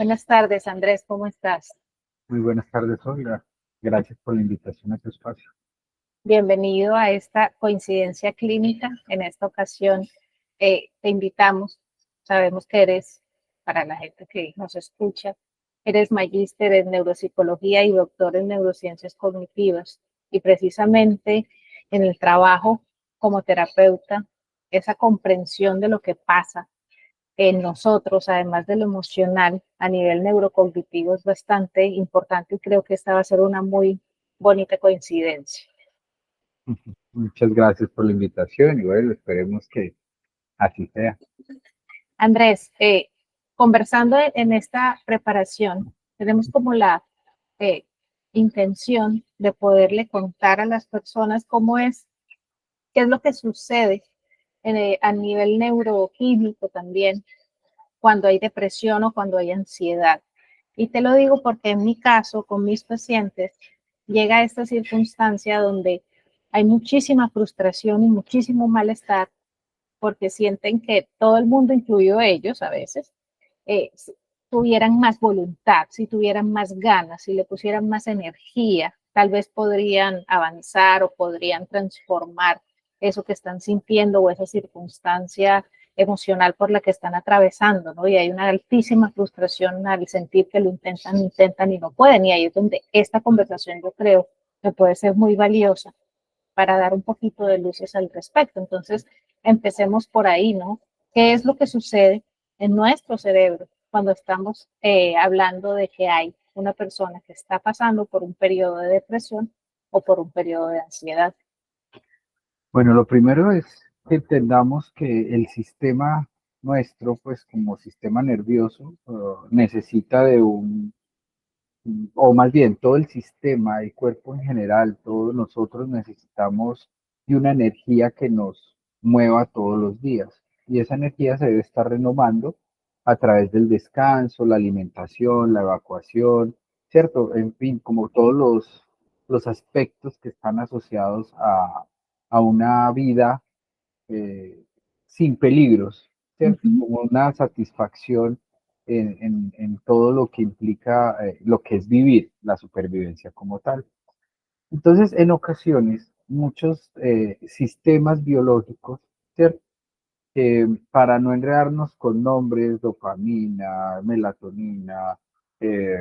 Buenas tardes, Andrés, ¿cómo estás? Muy buenas tardes, Olga. Gracias por la invitación a tu espacio. Bienvenido a esta coincidencia clínica. En esta ocasión te invitamos, sabemos que eres, para la gente que nos escucha, eres magíster en neuropsicología y doctor en neurociencias cognitivas. Y precisamente en el trabajo como terapeuta, esa comprensión de lo que pasa en nosotros, además de lo emocional, a nivel neurocognitivo es bastante importante y creo que esta va a ser una muy bonita coincidencia. Muchas gracias por la invitación y bueno, esperemos que así sea. Andrés, conversando en esta preparación, tenemos como la eh, intención de poderle contar a las personas cómo es, qué es lo que sucede a nivel neuroquímico también cuando hay depresión o cuando hay ansiedad. Y te lo digo porque en mi caso, con mis pacientes, llega esta circunstancia donde hay muchísima frustración y muchísimo malestar porque sienten que todo el mundo, incluido ellos a veces, si tuvieran más voluntad, si tuvieran más ganas, si le pusieran más energía, tal vez podrían avanzar o podrían transformar eso que están sintiendo o esa circunstancia emocional por la que están atravesando, ¿no? Y hay una altísima frustración al sentir que lo intentan y no pueden. Y ahí es donde esta conversación yo creo que puede ser muy valiosa para dar un poquito de luces al respecto. Entonces, empecemos por ahí, ¿no? ¿Qué es lo que sucede en nuestro cerebro cuando estamos hablando de que hay una persona que está pasando por un periodo de depresión o por un periodo de ansiedad? Bueno, lo primero es que entendamos que el sistema nuestro, pues como sistema nervioso, necesita de o más bien todo el sistema, el cuerpo en general, todos nosotros necesitamos de una energía que nos mueva todos los días. Y esa energía se debe estar renovando a través del descanso, la alimentación, la evacuación, ¿cierto? En fin, como todos los aspectos que están asociados a una vida eh, sin peligros, Uh ¿cierto? -huh. Como una satisfacción en todo lo que implica lo que es vivir, la supervivencia como tal. Entonces, en ocasiones, muchos sistemas biológicos, ¿cierto? Para no enredarnos con nombres, dopamina, melatonina,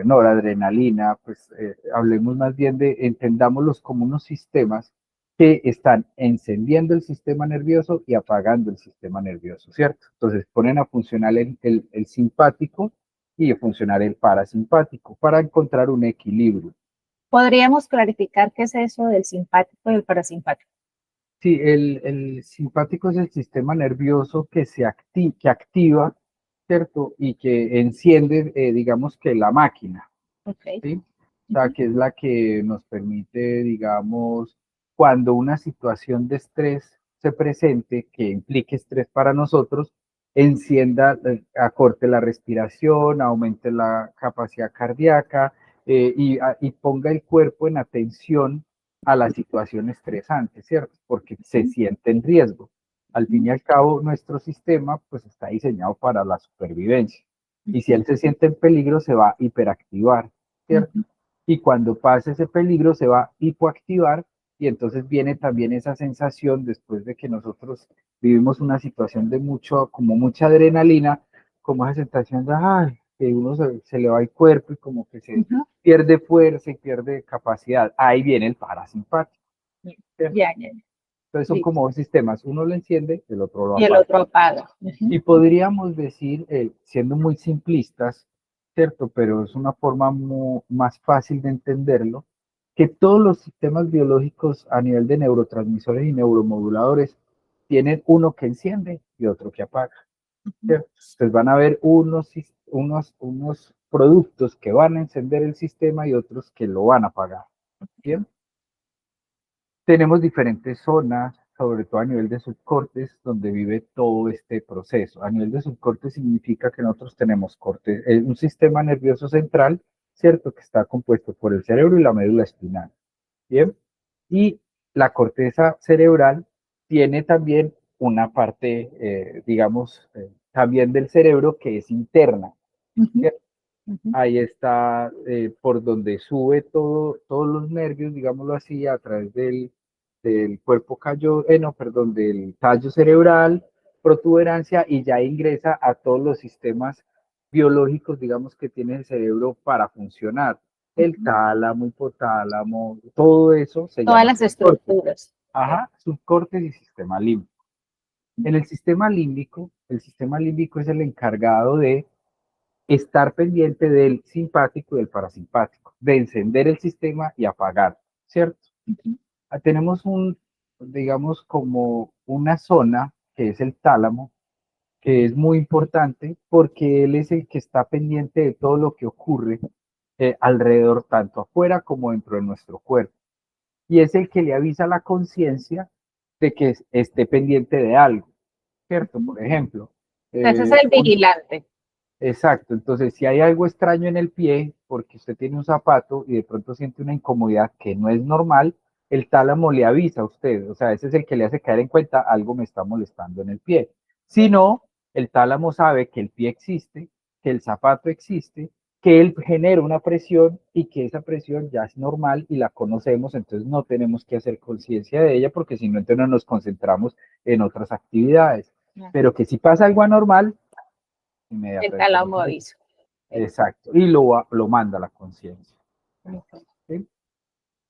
noradrenalina, pues hablemos más bien de, entendámoslos como unos sistemas que están encendiendo el sistema nervioso y apagando el sistema nervioso, ¿cierto? Entonces ponen a funcionar el simpático y a funcionar el parasimpático para encontrar un equilibrio. ¿Podríamos clarificar qué es eso del simpático y el parasimpático? Sí, el simpático es el sistema nervioso que activa, ¿cierto? Y que enciende, digamos que la máquina, Okay. ¿sí? O Uh sea, -huh. que es la que nos permite, digamos, cuando una situación de estrés se presente, que implique estrés para nosotros, encienda, acorte la respiración, aumente la capacidad cardíaca y ponga el cuerpo en atención a la situación estresante, ¿cierto? Porque se siente en riesgo. Al fin y al cabo, nuestro sistema pues está diseñado para la supervivencia. Y si él se siente en peligro, se va a hiperactivar, Uh ¿cierto? Y cuando pase ese peligro, se va a hipoactivar y entonces viene también esa sensación después de que nosotros vivimos una situación de mucho, como mucha adrenalina, como esa sensación de, ay, que uno se le va el cuerpo y como que se -huh. pierde fuerza y pierde capacidad. Ahí viene el parasimpático, ¿cierto? Ya, ya, ya. Entonces son Listo. como dos sistemas, uno lo enciende, el otro lo Y el apaga. otro apaga. Uh -huh. Y podríamos decir, siendo muy simplistas, ¿cierto? Pero es una forma más fácil de entenderlo, que todos los sistemas biológicos a nivel de neurotransmisores y neuromoduladores tienen uno que enciende y otro que apaga, Uh -huh. ¿cierto? Entonces van a haber unos productos que van a encender el sistema y otros que lo van a apagar, ¿bien? Tenemos diferentes zonas, sobre todo a nivel de subcortes, donde vive todo este proceso. A nivel de subcortes significa que nosotros tenemos un sistema nervioso central, ¿cierto? Que está compuesto por el cerebro y la médula espinal, ¿bien? Y la corteza cerebral tiene también una parte, digamos, también del cerebro que es interna, Uh -huh. ¿cierto? Ujú. ahí está por donde sube todos los nervios, digámoslo así, a través del cuerpo no, perdón, del tallo cerebral, protuberancia, y ya ingresa a todos los sistemas biológicos, digamos, que tiene el cerebro para funcionar. El Ujú. tálamo, hipotálamo, todo eso se Todas llama las subcortes. estructuras. Ok. Ajá, subcortes y sistema límbico. En el sistema límbico es el encargado de estar pendiente del simpático y del parasimpático, de encender el sistema y apagar, ¿cierto? Ujú. Tenemos digamos, como una zona que es el tálamo, que es muy importante porque él es el que está pendiente de todo lo que ocurre alrededor, tanto afuera como dentro de nuestro cuerpo. Y es el que le avisa a la conciencia de que esté pendiente de algo, ¿cierto? Ujú. Por ejemplo, Ese es eh, el un, vigilante. exacto, entonces si hay algo extraño en el pie, porque usted tiene un zapato y de pronto siente una incomodidad que no es normal, el tálamo le avisa a usted, o sea, ese es el que le hace caer en cuenta algo me está molestando en el pie. Si no, el tálamo sabe que el pie existe, que el zapato existe, que él genera una presión y que esa presión ya es normal y la conocemos, entonces no tenemos que hacer conciencia de ella porque si no, entonces no nos concentramos en otras actividades. Pero que si pasa algo anormal, El inmediatamente nos tálamo avisa. aviso. Ok. Exacto, y lo manda a la conciencia. Ok. ¿Sí?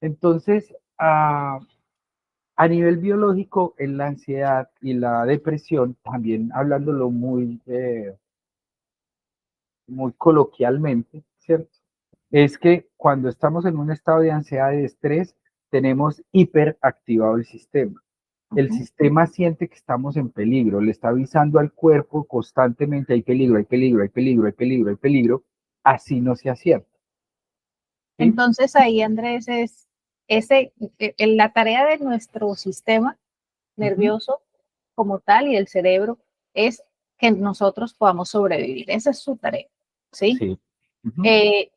Entonces, a nivel biológico, en la ansiedad y la depresión, también hablándolo muy coloquialmente, ¿cierto? Es que cuando estamos en un estado de ansiedad y de estrés, tenemos hiperactivado el sistema. El Ujú. sistema siente que estamos en peligro, le está avisando al cuerpo constantemente, hay peligro, hay peligro, hay peligro, hay peligro, hay peligro, así no sea cierto. ¿Sí? Entonces ahí, Andrés, la tarea de nuestro sistema Ujú. nervioso como tal y del cerebro es que nosotros podamos sobrevivir. Esa es su tarea, ¿sí? Sí. Ujú, Eh,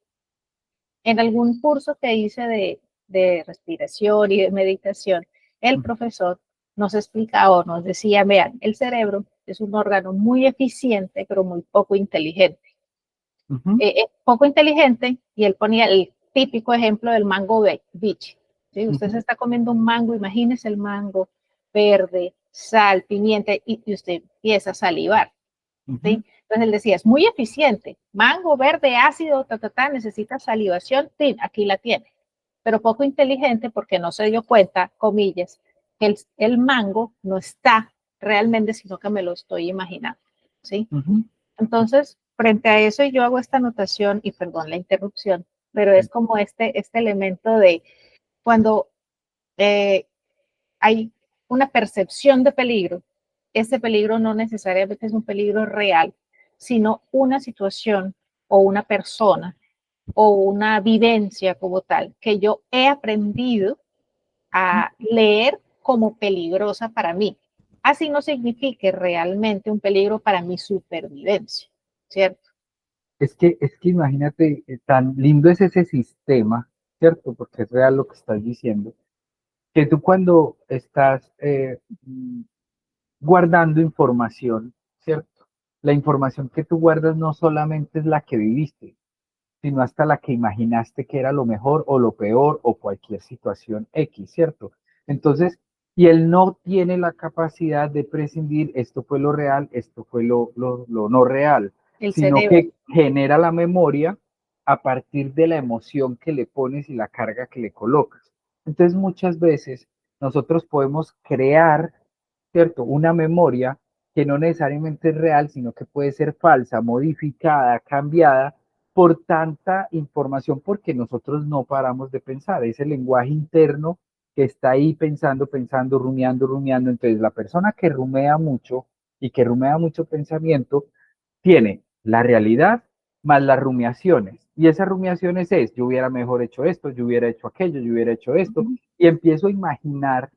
en algún curso que hice de respiración y de meditación, el ujú, profesor nos explicaba o nos decía, vean, el cerebro es un órgano muy eficiente, pero muy poco inteligente. ujú, Poco inteligente, y él ponía el típico ejemplo del mango beach. ¿Sí? Usted se ujú, está comiendo un mango, imagínese el mango verde, sal, pimienta, y usted empieza a salivar. ujú, ¿Sí? Entonces él decía, es muy eficiente, mango verde, ácido, necesita salivación, sí, aquí la tiene, pero poco inteligente porque no se dio cuenta, comillas, que el mango no está realmente, sino que me lo estoy imaginando. ¿Sí? ujú. Entonces, frente a eso, yo hago esta anotación, y perdón la interrupción, pero es como este elemento de cuando eh, hay una percepción de peligro, ese peligro no necesariamente es un peligro real, sino una situación o una persona o una vivencia como tal, que yo he aprendido a leer como peligrosa para mí. Así no signifique realmente un peligro para mi supervivencia, ¿cierto? Es que imagínate, tan lindo es ese sistema, ¿cierto? Porque es real lo que estás diciendo, que tú cuando estás guardando información, ¿cierto? La información que tú guardas no solamente es la que viviste, sino hasta la que imaginaste que era lo mejor o lo peor o cualquier situación X, ¿cierto? Entonces, y él no tiene la capacidad de prescindir, esto fue lo real, esto fue lo no real, El sino cerebro. que genera la memoria a partir de la emoción que le pones y la carga que le colocas. Entonces, muchas veces nosotros podemos crear, ¿cierto? Una memoria que no necesariamente es real, sino que puede ser falsa, modificada, cambiada por tanta información, porque nosotros no paramos de pensar. Es el lenguaje interno que está ahí pensando, pensando, rumiando, rumiando. Entonces, la persona que rumea mucho y que rumea mucho pensamiento, tiene la realidad más las rumiaciones. Y esas rumiaciones es, yo hubiera mejor hecho esto, yo hubiera hecho aquello, yo hubiera hecho Uh esto, -huh, y empiezo a imaginar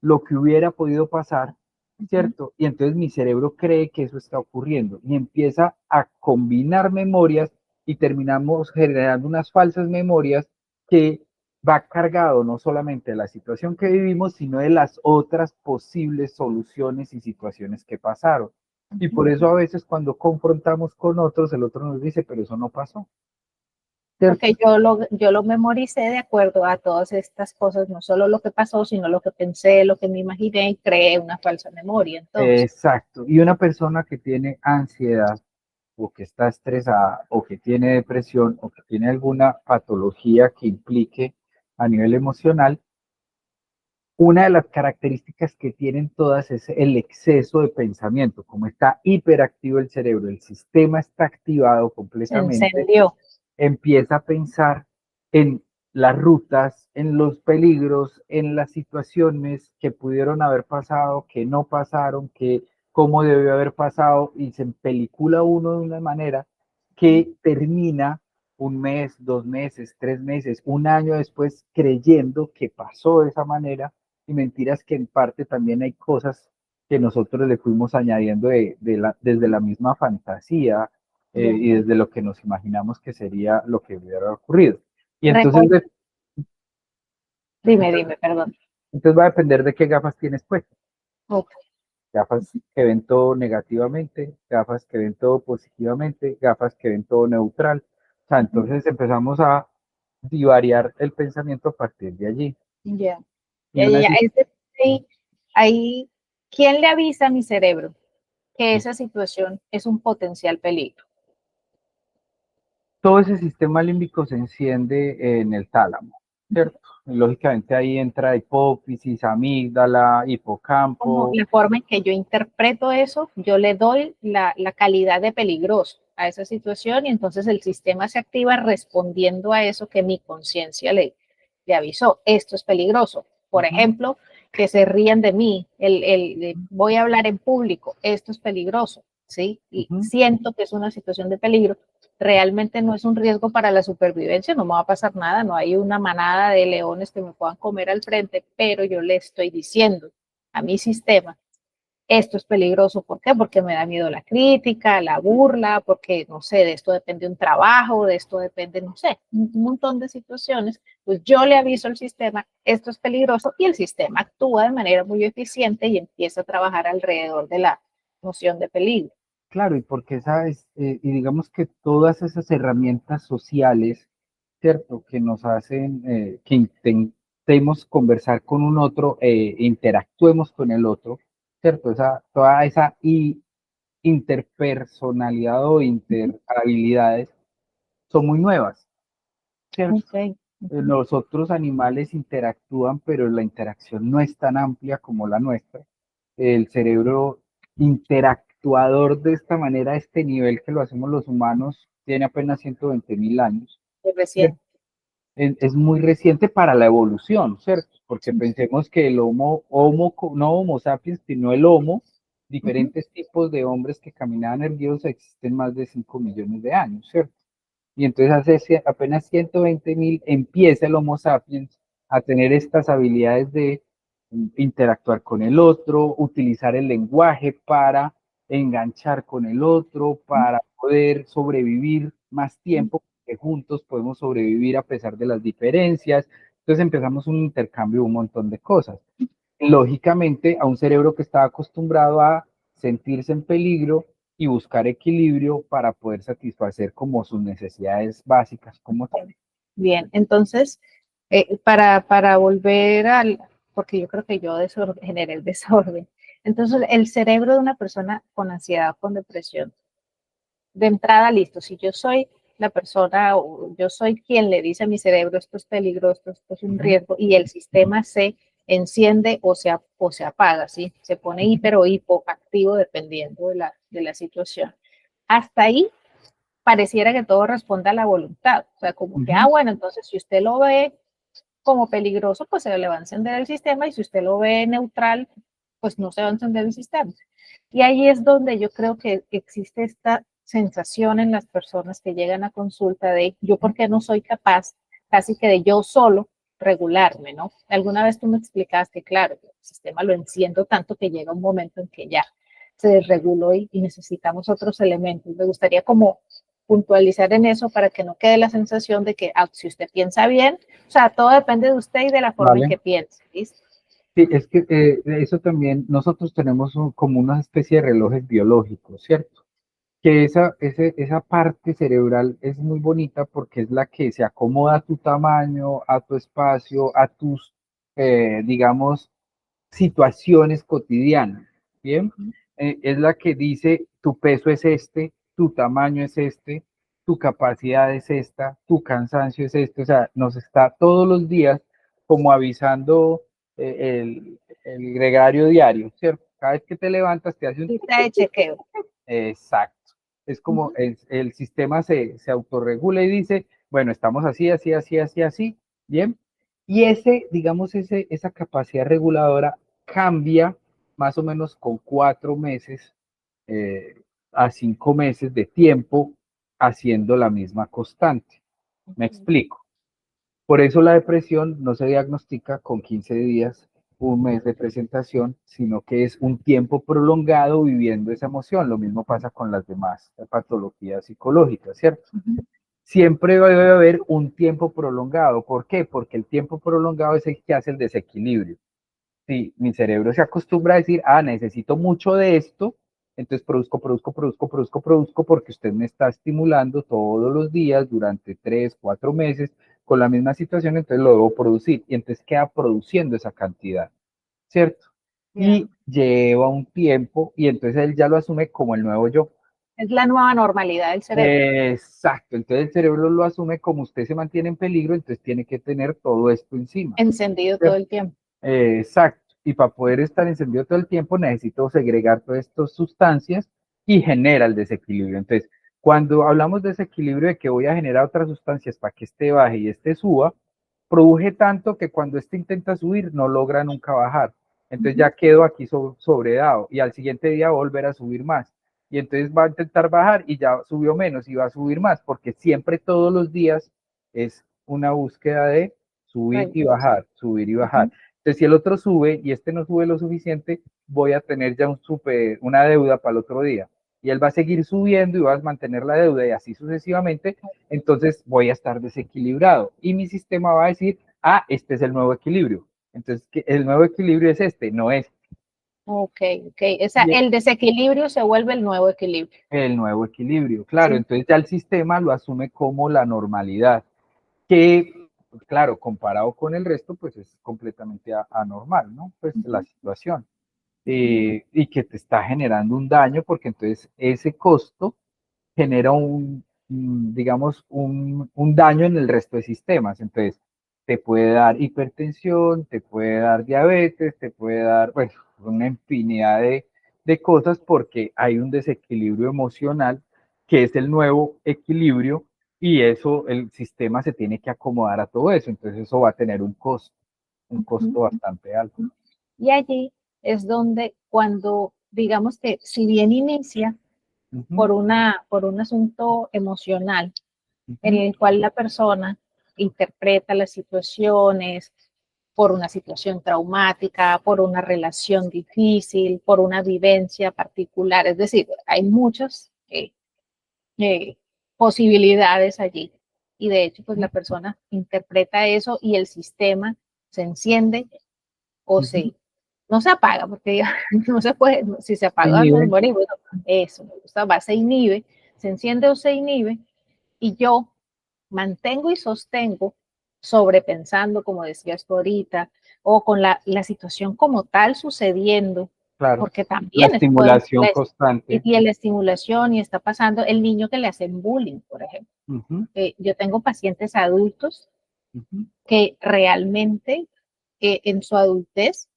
lo que hubiera podido pasar, uh -huh. ¿cierto? Y entonces mi cerebro cree que eso está ocurriendo y empieza a combinar memorias y terminamos generando unas falsas memorias que va cargado no solamente de la situación que vivimos, sino de las otras posibles soluciones y situaciones que pasaron. Y por eso a veces cuando confrontamos con otros, el otro nos dice, pero eso no pasó, ¿cierto? Porque yo lo memoricé de acuerdo a todas estas cosas, no solo lo que pasó, sino lo que pensé, lo que me imaginé y creé una falsa memoria. Entonces, Exacto. Y una persona que tiene ansiedad o que está estresada o que tiene depresión o que tiene alguna patología que implique a nivel emocional, una de las características que tienen todas es el exceso de pensamiento. Como está hiperactivo el cerebro, el sistema está activado se completamente, encendió. empieza a pensar en las rutas, en los peligros, en las situaciones que pudieron haber pasado, que no pasaron, que cómo debió haber pasado, y se empelicula uno de una manera que termina un mes, 2 meses, 3 meses, un año después creyendo que pasó de esa manera, y mentiras que en parte también hay cosas que nosotros le fuimos añadiendo desde la misma fantasía, Bien. y desde lo que nos imaginamos que sería lo que hubiera ocurrido. Y entonces, Recuerdo, dime, perdón. entonces va a depender de qué gafas tienes puestas. Ok, Gafas que ven todo negativamente, gafas que ven todo positivamente, gafas que ven todo neutral. O sea, entonces empezamos a divariar el pensamiento a partir de allí. ya. Y Ya, una ya, ya. si- Ahí, ¿quién le avisa a mi cerebro que esa situación es un potencial peligro? Todo ese sistema límbico se enciende en el tálamo, ¿cierto? Y lógicamente ahí entra hipófisis, amígdala, Como hipocampo. la forma en que yo interpreto eso, yo le doy la calidad de peligroso a esa situación y entonces el sistema se activa respondiendo a eso que mi conciencia le avisó. Esto es peligroso. Por Ujú, ejemplo, que se rían de mí, voy a hablar en público, esto es peligroso, ¿sí? Y ujú. siento que es una situación de peligro. Realmente no es un riesgo para la supervivencia, no me va a pasar nada, no hay una manada de leones que me puedan comer al frente, pero yo le estoy diciendo a mi sistema, esto es peligroso. ¿Por qué? Porque me da miedo la crítica, la burla, porque, no sé, de esto depende un trabajo, de esto depende, no sé, un montón de situaciones. Pues yo le aviso al sistema, esto es peligroso, y el sistema actúa de manera muy eficiente y empieza a trabajar alrededor de la noción de peligro. Claro, y porque y digamos que todas esas herramientas sociales, ¿cierto? Que nos hacen que intentemos conversar con un otro, interactuemos con el otro, ¿cierto? Toda esa interpersonalidad o interhabilidades son muy nuevas, ¿cierto? Okay. Uh-huh. Los otros animales interactúan, pero la interacción no es tan amplia como la nuestra. El cerebro interactuador de esta manera, a este nivel que lo hacemos los humanos, tiene apenas 120.000 años. Recién. Es muy reciente para la evolución, ¿cierto? Porque pensemos que el no Homo sapiens, sino el Homo, Uh-huh. diferentes tipos de hombres que caminaban erguidos existen más de 5 millones de años, ¿cierto? Y entonces hace apenas 120.000 empieza el Homo sapiens a tener estas habilidades de interactuar con el otro, utilizar el lenguaje para enganchar con el otro, para poder sobrevivir más tiempo, que juntos podemos sobrevivir a pesar de las diferencias. Entonces empezamos un intercambio de un montón de cosas. Lógicamente, a un cerebro que estaba acostumbrado a sentirse en peligro y buscar equilibrio para poder satisfacer como sus necesidades básicas como tal. Bien, entonces, para volver porque yo creo que yo generé el desorden. Entonces, el cerebro de una persona con ansiedad o con depresión, de entrada, listo, si yo soy la persona o yo soy quien le dice a mi cerebro esto es peligroso, esto es un Ujú, riesgo, y el sistema se enciende o se apaga, ¿sí? Se pone ujú, hiper o hipoactivo dependiendo de la situación. Hasta ahí pareciera que todo responde a la voluntad. O sea, como que, ujú. bueno, entonces si usted lo ve como peligroso, pues se le va a encender el sistema y si usted lo ve neutral, pues no se va a encender el sistema. Y ahí es donde yo creo que existe esta sensación en las personas que llegan a consulta de yo por qué no soy capaz casi que de yo solo regularme, ¿no? Alguna vez tú me explicaste, claro, el sistema lo enciendo tanto que llega un momento en que ya se desreguló y necesitamos otros elementos. Me gustaría como puntualizar en eso para que no quede la sensación de que si usted piensa bien, o sea, todo depende de usted y de la forma en Vale. que piense, ¿listo? Sí, es que eso también, nosotros tenemos como una especie de relojes biológicos, ¿cierto? Que esa parte cerebral es muy bonita porque es la que se acomoda a tu tamaño, a tu espacio, a tus, digamos, situaciones cotidianas, ¿bien? Es la que dice, tu peso es este, tu tamaño es este, tu capacidad es esta, tu cansancio es este, o sea, nos está todos los días como avisando el gregario diario, ¿cierto? Cada vez que te levantas te hace un... Lista de chequeo. Exacto. Es como el sistema se autorregula y dice, bueno, estamos así, así, así, así, así, ¿bien? Y digamos, esa capacidad reguladora cambia más o menos con 4 meses a 5 meses de tiempo haciendo la misma constante. Me explico. Por eso la depresión no se diagnostica con 15 días, un mes de presentación, sino que es un tiempo prolongado viviendo esa emoción. Lo mismo pasa con las demás patologías psicológicas, ¿cierto? Siempre debe haber un tiempo prolongado. ¿Por qué? Porque el tiempo prolongado es el que hace el desequilibrio. Sí, mi cerebro se acostumbra a decir, necesito mucho de esto, entonces produzco, porque usted me está estimulando todos los días durante 3, 4 meses con la misma situación, entonces lo debo producir, y entonces queda produciendo esa cantidad, ¿cierto? Yeah. Y lleva un tiempo, y entonces él ya lo asume como el nuevo yo. Es la nueva normalidad del cerebro. Exacto, entonces el cerebro lo asume como usted se mantiene en peligro, entonces tiene que tener todo esto encima. Encendido todo ¿Cierto? el tiempo. Exacto. Y para poder estar encendido todo el tiempo necesito segregar todas estas sustancias y genera el desequilibrio. Entonces, cuando hablamos de desequilibrio de que voy a generar otras sustancias para que este baje y este suba, produje tanto que cuando este intenta subir no logra nunca bajar. Entonces ya quedo aquí sobredado y al siguiente día va a volver a subir más. Y entonces va a intentar bajar y ya subió menos y va a subir más, porque siempre todos los días es una búsqueda de subir y bajar, subir y bajar. Entonces, si el otro sube y este no sube lo suficiente, voy a tener ya una deuda para el otro día. Y él va a seguir subiendo y va a mantener la deuda y así sucesivamente. Entonces voy a estar desequilibrado. Y mi sistema va a decir, este es el nuevo equilibrio. Entonces, el nuevo equilibrio es este, no es Ok. O sea, el desequilibrio se vuelve el nuevo equilibrio. el nuevo equilibrio. Claro, Sí. entonces ya el sistema lo asume como la normalidad, que, claro, comparado con el resto, pues es completamente anormal, ¿no? Pues la situación. Y que te está generando un daño, porque entonces ese costo genera digamos, un daño en el resto de sistemas. Entonces, te puede dar hipertensión, te puede dar diabetes, te puede dar, bueno, una infinidad de cosas porque hay un desequilibrio emocional que es el nuevo equilibrio y eso, el sistema se tiene que acomodar a todo eso. Entonces, eso va a tener un costo bastante alto. Y allí es donde cuando, digamos que si bien inicia Ujú, por un asunto emocional en ujú. el cual la persona interpreta las situaciones por una situación traumática, por una relación difícil, por una vivencia particular. Es decir, hay muchas eh, posibilidades allí. Y de hecho, pues la persona interpreta eso y el sistema se enciende o Ujú. se no se apaga, porque ya no se puede, si se Se apaga nos inhibe. morimos. Eso, me gusta, va, se inhibe, se enciende o se inhibe, y yo mantengo y sostengo sobrepensando, como decías tú ahorita, o con la situación como tal sucediendo, Claro, porque la también podemos, estimulación constante. y la estimulación, y está pasando el niño que le hacen bullying, por ejemplo. Ujú, Yo tengo pacientes adultos ujú. que realmente en su adultez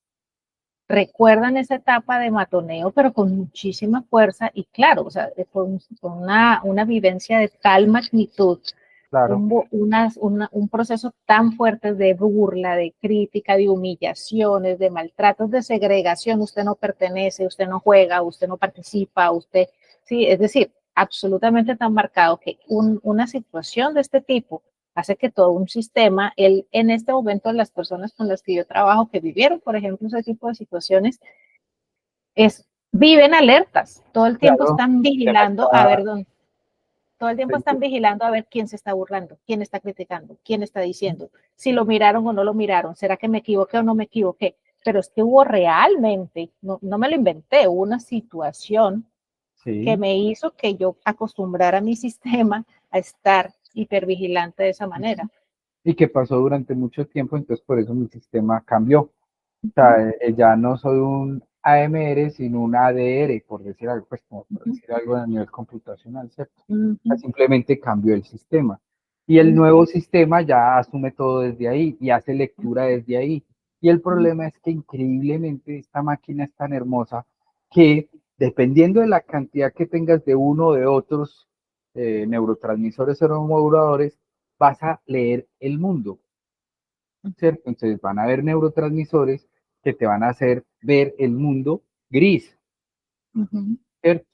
recuerdan esa etapa de matoneo, pero con muchísima fuerza y claro, o sea, fue una vivencia de tal magnitud, Claro, un proceso tan fuerte de burla, de crítica, de humillaciones, de maltratos, de segregación, usted no pertenece, usted no juega, usted no participa, usted, sí, es decir, absolutamente tan marcado que una situación de este tipo hace que todo un sistema, en este momento las personas con las que yo trabajo que vivieron, por ejemplo, ese tipo de situaciones, viven alertas, todo el tiempo claro. están Se me vigilando a ver está- dónde, todo el tiempo se- están vigilando a ver quién se está burlando, quién está criticando, quién está diciendo, si lo miraron o no lo miraron, será que me equivoqué o no me equivoqué. pero es que hubo realmente, no me lo inventé, hubo una situación que Sí. me hizo que yo acostumbrara a mi sistema a estar hipervigilante de esa manera. Y que pasó durante mucho tiempo, entonces por eso mi sistema cambió. O Ujú, sea, ya no soy un AMR, sino un ADR, por decir algo, pues como por ujú, decir algo a nivel computacional, ¿cierto? O sea, ujú, simplemente cambió el sistema. Y el ujú, nuevo sistema ya asume todo desde ahí y hace lectura desde ahí. Y el ujú, problema es que increíblemente esta máquina es tan hermosa que dependiendo de la cantidad que tengas de uno o de otros neurotransmisores o neuromoduladores, vas a leer el mundo, ¿cierto? Entonces van a haber neurotransmisores que te van a hacer ver el mundo gris, ujú, ¿cierto?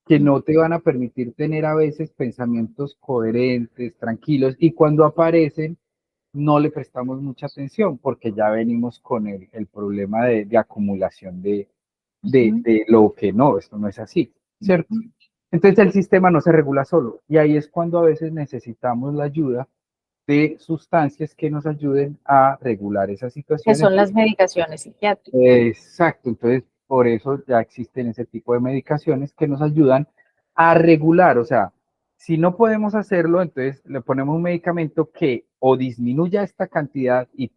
Que ujú. no te van a permitir tener a veces pensamientos coherentes, tranquilos, y cuando aparecen no le prestamos mucha atención porque ya venimos con el problema de acumulación Ujú, de lo que no, esto no es así, ¿cierto? ujú. Entonces el sistema no se regula solo y ahí es cuando a veces necesitamos la ayuda de sustancias que nos ayuden a regular esas Que situaciones. son las medicaciones psiquiátricas. Exacto, entonces por eso ya existen ese tipo de medicaciones que nos ayudan a regular, o sea, si no podemos hacerlo, entonces le ponemos un medicamento que o disminuya esta cantidad y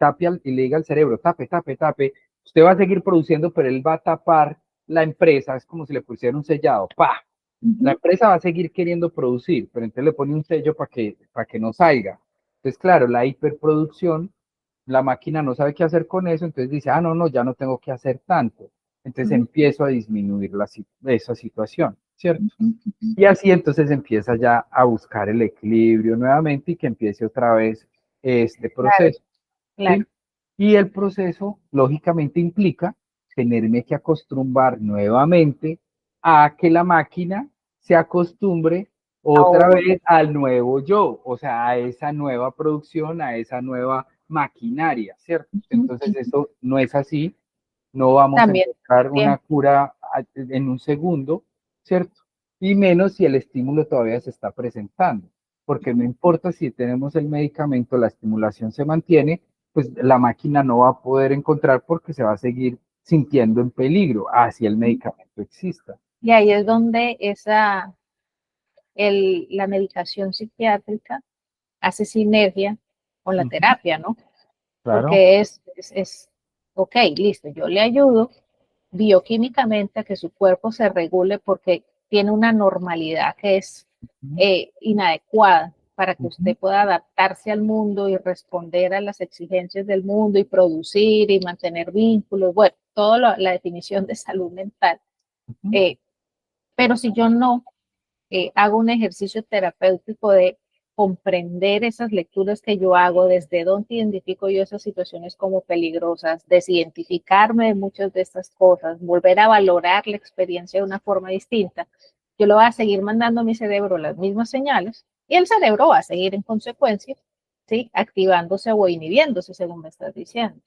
y le diga al cerebro, tape, tape, tape, usted va a seguir produciendo, pero él va a tapar la empresa, es como si le pusiera un sellado, ¡pa! La Ujú, empresa va a seguir queriendo producir, pero entonces le pone un sello para que no salga. Entonces, claro, la hiperproducción, la máquina no sabe qué hacer con eso, entonces dice, ah, no, no, ya no tengo que hacer tanto. Entonces ujú, empiezo a disminuir esa situación, ¿cierto? ujú, ujú. Y así entonces empieza ya a buscar el equilibrio nuevamente y que empiece otra vez este Claro, proceso, ¿sí? claro. Y el proceso, lógicamente, implica tenerme que acostumbrar nuevamente a que la máquina se acostumbre otra Ahora, vez al nuevo yo, o sea, a esa nueva producción, a esa nueva maquinaria, ¿cierto? ujú, Entonces, ujú. eso no es así, no vamos a También encontrar una tiempo. cura en un segundo, ¿cierto? Y menos si el estímulo todavía se está presentando, porque no importa si tenemos el medicamento, la estimulación se mantiene, pues la máquina no va a poder encontrar porque se va a seguir sintiendo en peligro, así el medicamento exista. Y ahí es donde la medicación psiquiátrica hace sinergia con la Ujú, terapia, ¿no? claro. Porque ok, listo, yo le ayudo bioquímicamente a que su cuerpo se regule porque tiene una normalidad que es Ujú, inadecuada para que ujú, usted pueda adaptarse al mundo y responder a las exigencias del mundo y producir y mantener vínculos, bueno, toda la definición de salud mental. ujú. Eh, pero si yo no hago un ejercicio terapéutico de comprender esas lecturas que yo hago, desde dónde identifico yo esas situaciones como peligrosas, desidentificarme de muchas de estas cosas, volver a valorar la experiencia de una forma distinta, yo lo voy a seguir mandando a mi cerebro las mismas señales y el cerebro va a seguir en consecuencia, ¿sí? Activándose o inhibiéndose, según me estás diciendo.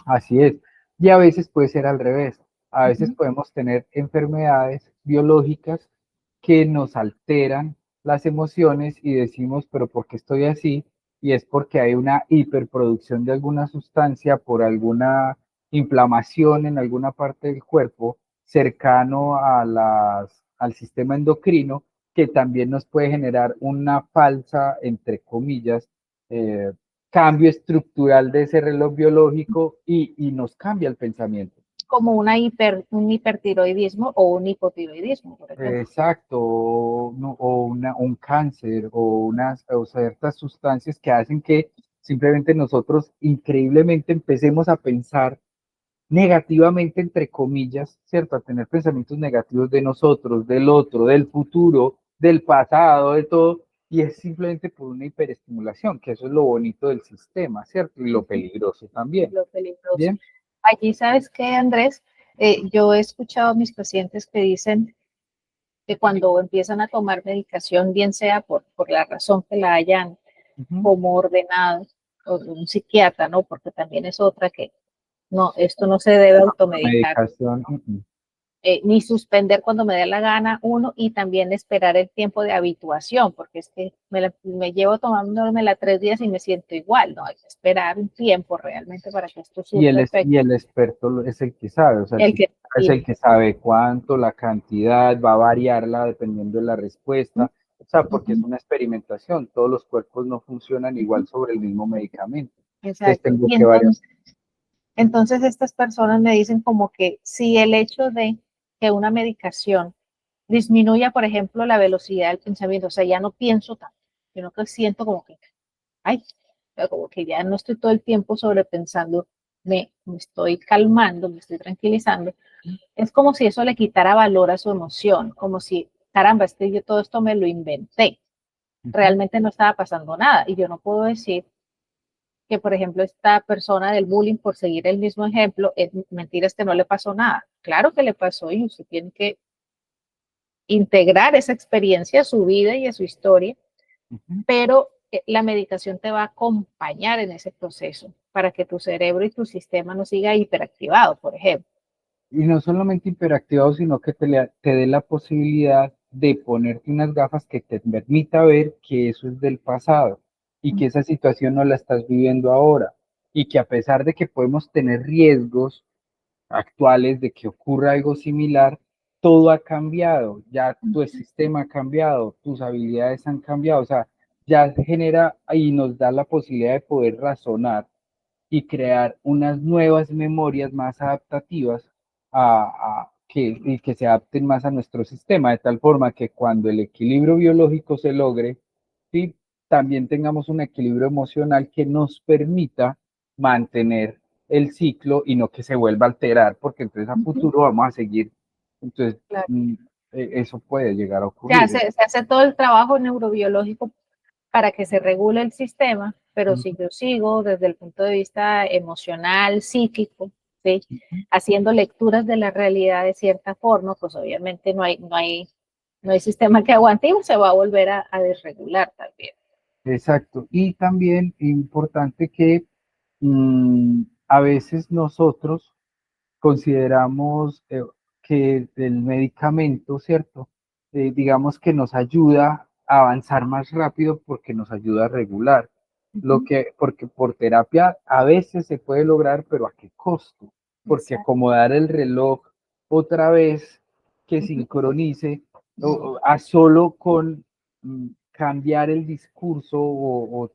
Así es. Y a veces puede ser al revés. A veces Ujú. podemos tener enfermedades biológicas que nos alteran las emociones y decimos, pero ¿por qué estoy así? Y es porque hay una hiperproducción de alguna sustancia por alguna inflamación en alguna parte del cuerpo cercano a al sistema endocrino que también nos puede generar una falsa, entre comillas, eh, cambio estructural de ese reloj biológico y nos cambia el pensamiento. Como un hipertiroidismo o un hipotiroidismo, por ejemplo. Exacto, o un cáncer o ciertas sustancias que hacen que simplemente nosotros increíblemente empecemos a pensar negativamente, entre comillas, ¿cierto? A tener pensamientos negativos de nosotros, del otro, del futuro, del pasado, de todo, y es simplemente por una hiperestimulación, que eso es lo bonito del sistema, ¿cierto? Y lo peligroso también. Lo peligroso. Bien. Allí, ¿sabes qué, Andrés? Yo he escuchado a mis pacientes que dicen que cuando empiezan a tomar medicación, bien sea por la razón que la hayan Ujú. como ordenado, o un psiquiatra, ¿no? Porque también es otra que no, esto no se debe La automedicar. medicación, ni suspender cuando me dé la gana, uno, y también esperar el tiempo de habituación, porque es que me llevo tomándomela 3 días y me siento igual, ¿no? Hay que esperar un tiempo realmente para que esto surta Y efecto. el experto es el que sabe, o sea, el El que, psiquiatra es el que sabe cuánto, la cantidad, va a variarla dependiendo de la respuesta, o sea, porque es una experimentación, todos los cuerpos no funcionan igual sobre el mismo medicamento. Entonces exacto. tengo Y que variar. entonces estas personas me dicen como que si el hecho de que una medicación disminuya, por ejemplo, la velocidad del pensamiento, o sea, ya no pienso tanto, sino que siento como que, ay, como que ya no estoy todo el tiempo sobrepensando, me estoy calmando, me estoy tranquilizando. Es como si eso le quitara valor a su emoción, como si, caramba, es que yo todo esto me lo inventé, Ujú. realmente no estaba pasando nada. Y yo no puedo decir que, por ejemplo, esta persona del bullying, por seguir el mismo ejemplo, es mentira, es que no le pasó nada. Claro que le pasó y usted tiene que integrar esa experiencia a su vida y a su historia, Ujú. pero la medicación te va a acompañar en ese proceso para que tu cerebro y tu sistema no siga hiperactivado, por ejemplo. Y no solamente hiperactivado, sino que te dé la posibilidad de ponerte unas gafas que te permita ver que eso es del pasado y que esa situación no la estás viviendo ahora. Y que a pesar de que podemos tener riesgos actuales de que ocurra algo similar, todo ha cambiado, ya tu sistema ha cambiado, tus habilidades han cambiado, o sea, ya genera y nos da la posibilidad de poder razonar y crear unas nuevas memorias más adaptativas y que se adapten más a nuestro sistema, de tal forma que cuando el equilibrio biológico se logre, ¿sí? También tengamos un equilibrio emocional que nos permita mantener el ciclo y no que se vuelva a alterar, porque entonces a futuro vamos a seguir. Entonces, Claro. eso puede llegar a ocurrir. Se hace todo el trabajo neurobiológico para que se regule el sistema, pero si yo sigo desde el punto de vista emocional, psíquico, ¿sí? Haciendo lecturas de la realidad de cierta forma, pues obviamente no hay sistema que aguante y se va a volver a desregular también. Exacto. Y también importante que a veces nosotros consideramos que el medicamento, ¿cierto? Digamos que nos ayuda a avanzar más rápido porque nos ayuda a regular. Porque por terapia a veces se puede lograr, pero ¿a qué costo? Porque Exacto. acomodar el reloj otra vez que sincronice a solo con cambiar el discurso o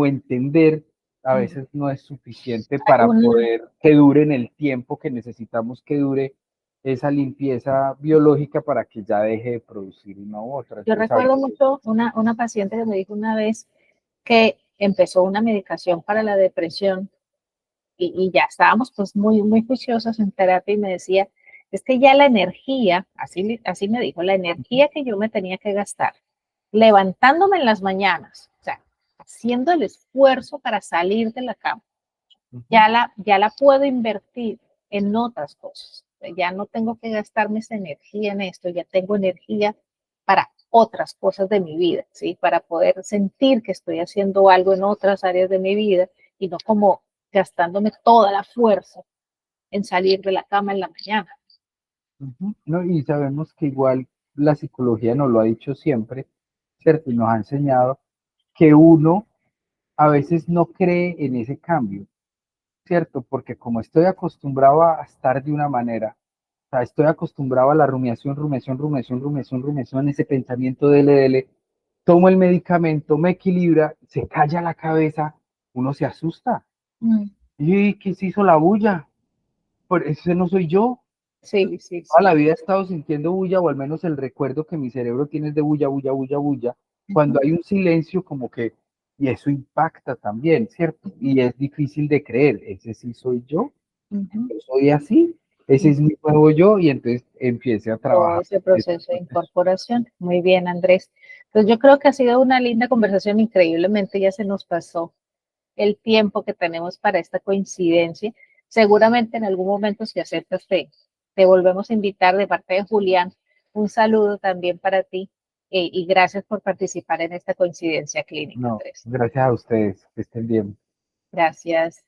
entender a veces no es suficiente para Una, poder que dure en el tiempo que necesitamos que dure esa limpieza biológica para que ya deje de producir una u otra. yo Entonces, a recuerdo veces, mucho una paciente que me dijo una vez que empezó una medicación para la depresión y ya estábamos pues muy juiciosas en terapia y me decía, es que ya la energía, así me dijo, la energía que yo me tenía que gastar levantándome en las mañanas, o sea, haciendo el esfuerzo para salir de la cama, ya la puedo invertir en otras cosas. Ya no tengo que gastarme esa energía en esto, ya tengo energía para otras cosas de mi vida, ¿sí? Para poder sentir que estoy haciendo algo en otras áreas de mi vida y no como gastándome toda la fuerza en salir de la cama en la mañana. ¿no? Y sabemos que igual la psicología nos lo ha dicho siempre, ¿cierto? Y nos ha enseñado que uno a veces no cree en ese cambio, ¿cierto? Porque como estoy acostumbrado a estar de una manera, o sea, estoy acostumbrado a la rumiación, ese pensamiento dele, tomo el medicamento, me equilibra, se calla la cabeza, uno se asusta. Mm. ¿Y qué se hizo la bulla? Por ese no soy yo. Sí, sí, Toda la sí. vida he estado sintiendo bulla, o al menos el recuerdo que mi cerebro tiene es de bulla, bulla, bulla, bulla. Cuando Ujú, hay un silencio, como que, y eso impacta también, ¿cierto? Y es difícil de creer, ese sí soy ujú. yo soy así, ese es mi nuevo yo, y entonces empiece a Todo trabajar ese ese proceso de proceso. incorporación. Muy bien, Andrés. Pues yo creo que ha sido una linda conversación, increíblemente ya se nos pasó el tiempo que tenemos para esta coincidencia. Seguramente en algún momento, si aceptas, te volvemos a invitar de parte de Julián. Un saludo también para ti y gracias por participar en esta coincidencia clínica, No, Andrés. gracias a ustedes, que estén bien. Gracias.